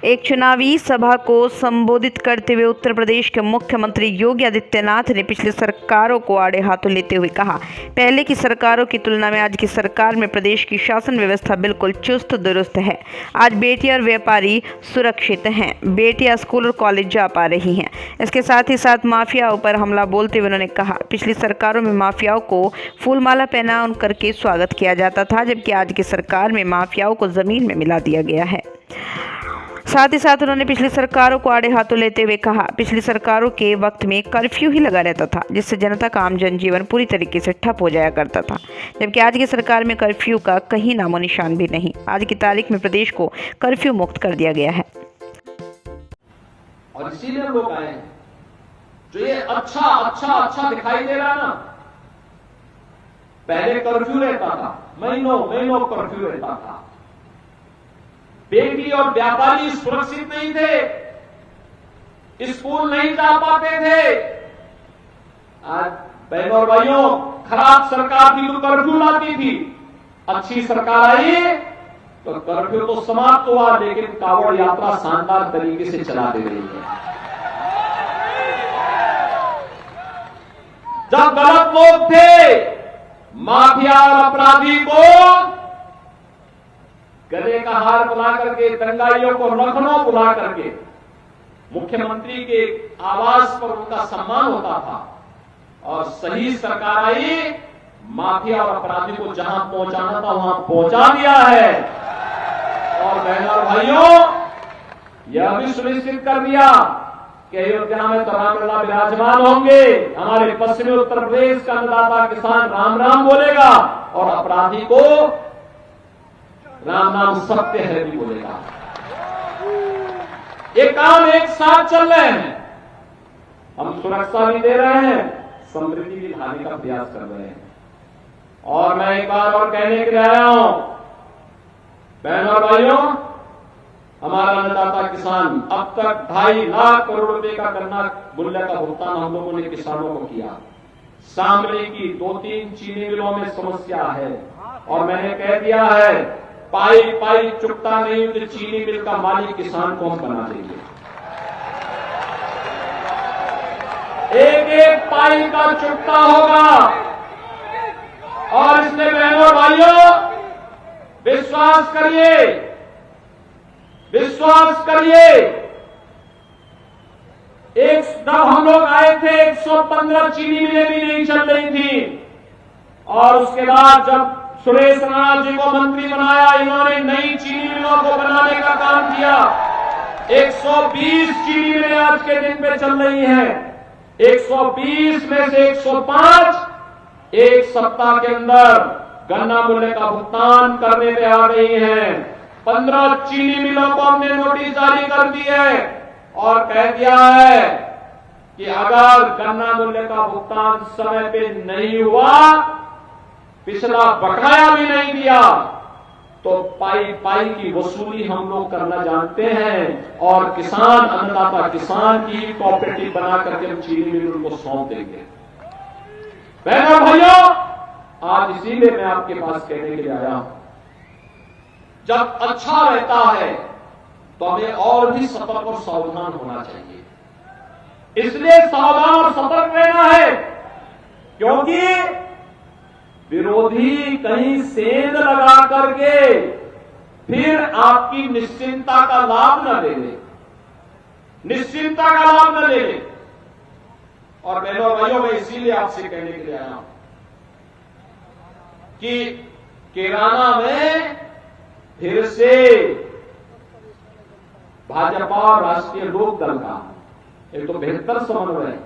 एक चुनावी सभा को संबोधित करते हुए उत्तर प्रदेश के मुख्यमंत्री योगी आदित्यनाथ ने पिछली सरकारों को आड़े हाथों लेते हुए कहा, पहले की सरकारों की तुलना में आज की सरकार में प्रदेश की शासन व्यवस्था बिल्कुल चुस्त दुरुस्त है। आज बेटी और व्यापारी सुरक्षित हैं, बेटियां स्कूल और कॉलेज जा पा रही हैं। इसके साथ ही साथ माफियाओं पर हमला बोलते हुए उन्होंने कहा, पिछली सरकारों में माफियाओं को फूलमाला पहना करके स्वागत किया जाता था, जबकि आज की सरकार में माफियाओं को जमीन में मिला दिया गया है। साथ ही साथ उन्होंने पिछली सरकारों को आड़े हाथों लेते हुए कहा, पिछली सरकारों के वक्त में कर्फ्यू ही लगा रहता था, जिससे जनता का आम जनजीवन पूरी तरीके से ठप हो जाया करता था, जबकि आज की सरकार में कर्फ्यू का कहीं नामो निशान भी नहीं। आज की तारीख में प्रदेश को कर्फ्यू मुक्त कर दिया गया है। और इसीलिए लोग आए हैं। जो ये अच्छा दिखाई दे रहा ना, पहले कर्फ्यू रहता था, महीनों कर्फ्यू रहता था, बेटी और व्यापारी सुरक्षित नहीं थे, स्कूल नहीं जा पाते थे। आज बहनों और भाइयों, खराब सरकार थी तो कर्फ्यू लाती थी, अच्छी सरकार आई तो कर्फ्यू तो समाप्त हुआ, लेकिन कांवड़ यात्रा शानदार तरीके से चला दे रही है। जब गलत लोग थे, माफिया और अपराधी को गले का हार बुला करके, दंगाइयों को लखनऊ बुला करके मुख्यमंत्री के आवास पर उनका सम्मान होता था। और सही सरकार आई, माफिया और अपराधी को जहां पहुंचाना था वहां पहुंचा दिया है। और बहनों और भाइयों, यह भी सुनिश्चित कर दिया कि अयोध्या में तो रामलला विराजमान होंगे। हमारे पश्चिमी उत्तर प्रदेश का अन्नदाता किसान राम राम बोलेगा और अपराधी को राम नाम सत्य है भी बोलेगा। ये काम एक साथ चल रहे हैं। हम सुरक्षा भी दे रहे हैं, समृद्धि भी लाने का प्रयास कर रहे हैं। और मैं एक बार और कहने के लिए आया हूं, बहनों और भाइयों, हमारा अन्नदाता किसान अब तक 2.5 लाख करोड़ रुपए का गन्ना मूल्य का भुगतान हम लोगों ने किसानों को किया। शामली की 2-3 चीनी मिलों में समस्या है और मैंने कह दिया है, पाई चुकता नहीं तो चीनी मिल का मालिक किसान को हम बना देंगे। एक पाई का चुकता होगा। और इसलिए बहनों भाइयों, विश्वास करिए। जब हम लोग आए थे 115 चीनी मिलें भी नहीं चल रही थी। और उसके बाद जब सुरेश राणा जी को मंत्री बनाया, इन्होंने नई चीनी मिलों को बनाने का काम किया। 120 चीनी मिलें आज के दिन पे चल रही हैं। 120 में से 105 एक सप्ताह के अंदर गन्ना मूल्य का भुगतान करने पे आ गई हैं। 15 चीनी मिलों को हमने नोटिस जारी कर दी है और कह दिया है कि अगर गन्ना मूल्य का भुगतान समय पे नहीं हुआ, पिछला बकाया भी नहीं दिया, तो पाई की वसूली हम लोग करना जानते हैं और किसान, अन्नदाता किसान की कोऑपरेटिव बना करके हम चीनी मिलों को सौंप देंगे। बहनों भाइयों, आज इसीलिए मैं आपके पास कहने के लिए आया हूं, जब अच्छा रहता है तो हमें और भी सतर्क और सावधान होना चाहिए। इसलिए सावधान और सतर्क रहना है, क्योंकि विरोधी कहीं सेंध लगा करके फिर आपकी निश्चिंता का लाभ न ले ले। और बहनों भाइयों, मैं इसीलिए आपसे कहने के लिए आया हूं कि किराना में फिर से भाजपा और राष्ट्रीय लोक दल का एक तो बेहतर समन्वय है।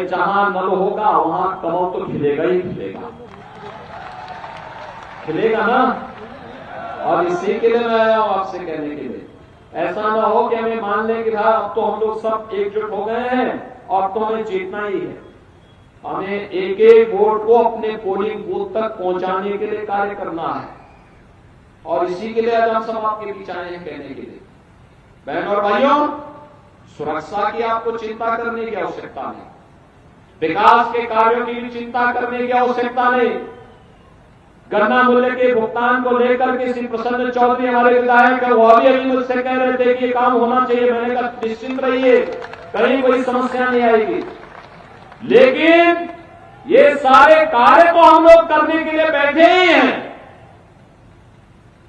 जहां नल होगा वहां कमल तो खिलेगा ही खिलेगा ना। और इसी के लिए मैं आया हूं आपसे कहने के लिए, ऐसा ना हो कि हमें मान लें कि भाई अब तो हम लोग सब एकजुट हो गए हैं और तो हमें जीतना ही है। हमें एक वोट को अपने पोलिंग बूथ तक पहुंचाने के लिए कार्य करना है। और इसी के लिए आज हम सब आपके बीच आए हैं कहने के लिए। बहनों और भाइयों, सुरक्षा की आपको चिंता करने की आवश्यकता नहीं, विकास के कार्यों की भी चिंता करने की आवश्यकता नहीं। गन्ना मूल्य के भुगतान को लेकर के श्री प्रसन्न चौधरी हमारे विधायक है, वो अभी मुझसे कह रहे थे कि ये काम होना चाहिए। मैंने कहा निश्चिंत रहिए, कहीं कोई समस्या नहीं आएगी। लेकिन ये सारे कार्य तो हम लोग करने के लिए बैठे ही हैं,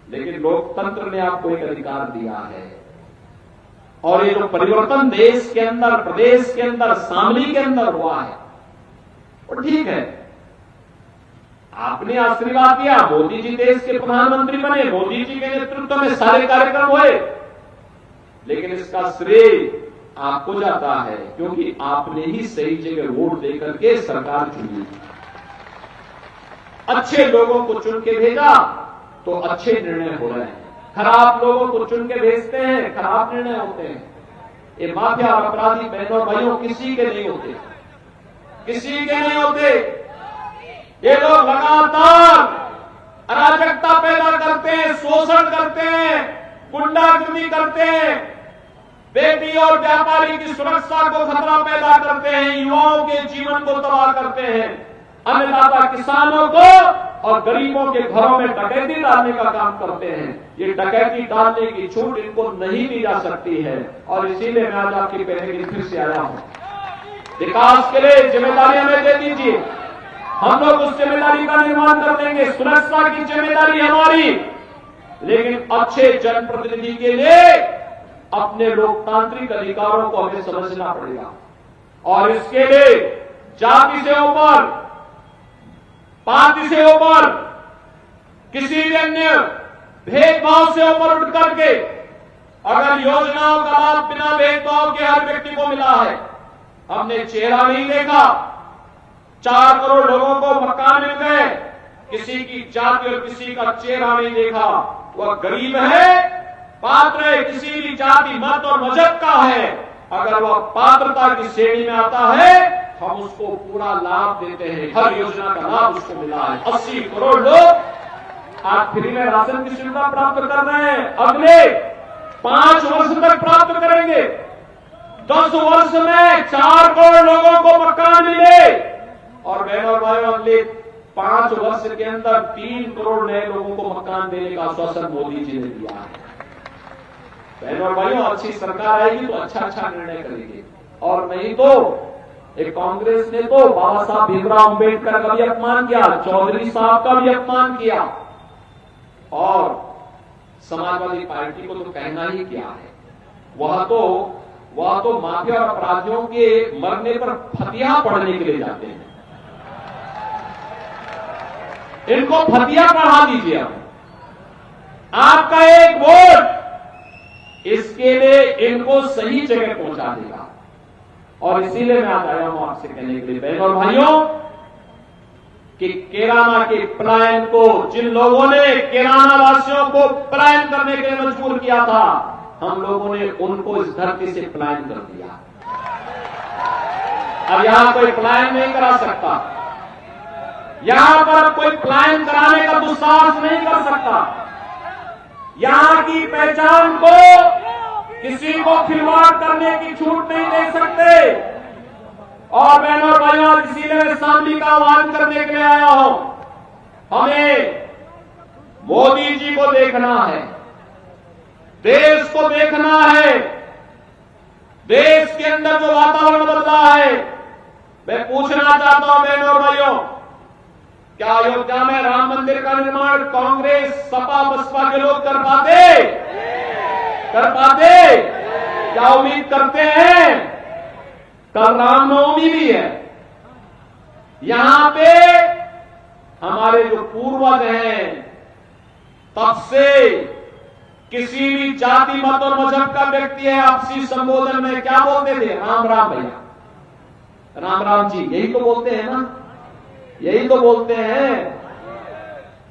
लेकिन लोकतंत्र ने आपको एक अधिकार दिया है। और ये जो परिवर्तन देश के अंदर, प्रदेश के अंदर, शामली के अंदर हुआ है, वो ठीक है। आपने आशीर्वाद दिया, मोदी जी देश के प्रधानमंत्री बने, मोदी जी के नेतृत्व में सारे कार्यक्रम हुए, लेकिन इसका श्रेय आपको जाता है, क्योंकि आपने ही सही जगह वोट देकर के सरकार चुनी। अच्छे लोगों को चुन के भेजा तो अच्छे निर्णय हो रहे हैं, खराब लोगों को चुन के भेजते हैं, खराब निर्णय होते हैं। ये माफिया और अपराधी बहनों भाइयों किसी के नहीं होते, किसी के नहीं होते। ये लोग लगातार अराजकता पैदा करते हैं, शोषण करते हैं, गुंडागिरी करते हैं, बेटी और व्यापारी की सुरक्षा को खतरा पैदा करते हैं, युवाओं के जीवन को तबाह करते हैं, अन्नदाता किसानों को और गरीबों के घरों में डकैती डालने का काम करते हैं। ये डकैती डालने की छूट इनको नहीं दी जा सकती है, और इसीलिए मैं आज आपकी पहले फिर से आया हूं। विकास के लिए जिम्मेदारी हमें दे दीजिए, हम लोग उस जिम्मेदारी का निर्माण कर देंगे। सुरक्षा की जिम्मेदारी हमारी, लेकिन अच्छे जनप्रतिनिधि के लिए अपने लोकतांत्रिक अधिकारों को हमें समझना पड़ेगा, और इसके लिए जाति से ऊपर, पार्टी से ऊपर, किसी भी अन्य भेदभाव से ऊपर उठ करके अगर योजनाओं का लाभ बिना भेदभाव के हर व्यक्ति को मिला है, हमने चेहरा नहीं देखा, 4 करोड़ लोगों को मकान मिल गए, किसी की जाति और किसी का चेहरा नहीं देखा, वह गरीब है, पात्र है, किसी भी जाति, मत और मजहब का है, अगर वह पात्रता की श्रेणी में आता है, हम उसको पूरा लाभ देते हैं। हर योजना का लाभ उसको मिला है। 80 करोड़ लोग आज फ्री में राशन की सुविधा प्राप्त कर रहे हैं, अगले 5 वर्ष तक प्राप्त करेंगे। 10 वर्ष में 4 करोड़ लोगों को मकान मिले, और बहनों और भाइयों अगले 5 वर्ष के अंदर 3 करोड़ नए लोगों को मकान देने का आश्वासन मोदी जी ने दिया है। बहनों और भाइयों, अच्छी सरकार आएगी तो अच्छा निर्णय करेगी, और नहीं तो एक कांग्रेस ने तो बाबा साहब भीमराव अंबेडकर का भी अपमान किया, चौधरी साहब का भी अपमान किया, और समाजवादी पार्टी को तो कहना ही क्या है। वह तो माफिया और अपराधियों के मरने पर फतिहा पढ़ने के लिए जाते हैं। इनको फतिहा पढ़ा दीजिए। आपका एक वोट इसके लिए इनको सही जगह पहुंचा देगा, और इसीलिए मैं आज आया हूं आपसे कहने के लिए बहनों और भाइयों कि कैराना के पलायन को, जिन लोगों ने कैराना वासियों को पलायन करने के लिए मजबूर किया था, हम लोगों ने उनको इस धरती से पलायन कर दिया। अब यहां कोई पलायन नहीं करा सकता, यहां पर कोई पलायन कराने का दुस्साहस नहीं कर सकता। यहां की पहचान को किसी को खिलवाड़ करने की छूट नहीं दे सकते। और बहनों और भाइयों, इसीलिए मैं शामली का आह्वान करने के लिए आया हूं। हमें मोदी जी को देखना है, देश को देखना है। देश के अंदर जो वातावरण बदला है, मैं पूछना चाहता हूं बहनों और भाइयों, क्या अयोध्या में राम मंदिर का निर्माण कांग्रेस, सपा, बसपा के लोग कर पाते? क्या उम्मीद करते हैं? कल रामनवमी भी है, यहां पे हमारे जो पूर्वज हैं, तब से किसी भी जाति, मत और मजहब का व्यक्ति है, आपसी संबोधन में क्या बोलते थे? राम राम भैया, राम राम जी, यही तो बोलते हैं ना, यही तो बोलते हैं।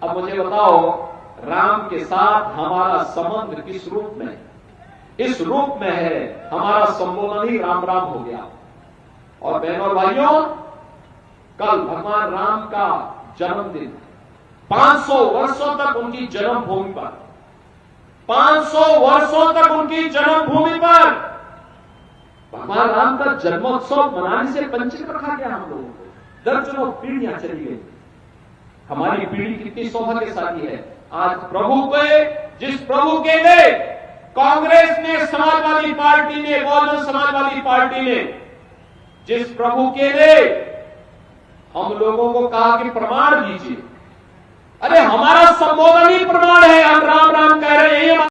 अब मुझे बताओ, राम के साथ हमारा संबंध किस रूप में? इस रूप में है, हमारा संबोधन ही राम राम हो गया। और बहनों और भाइयों, कल भगवान राम का जन्मदिन, 500 वर्षों तक उनकी जन्मभूमि पर, 500 वर्षों तक उनकी जन्मभूमि पर भगवान राम का जन्मोत्सव मनाने से वंचित रखा गया हम लोगों को। दर्जनों पीढ़ियां चली गई, हमारी पीढ़ी कितनी सौभाग्यशाली है। आज प्रभु के, जिस प्रभु के लिए कांग्रेस ने, समाजवादी पार्टी ने, बहुजन समाजवादी पार्टी ने, जिस प्रभु के लिए हम लोगों को कहा कि प्रमाण दीजिए, अरे हमारा संबोधन ही प्रमाण है।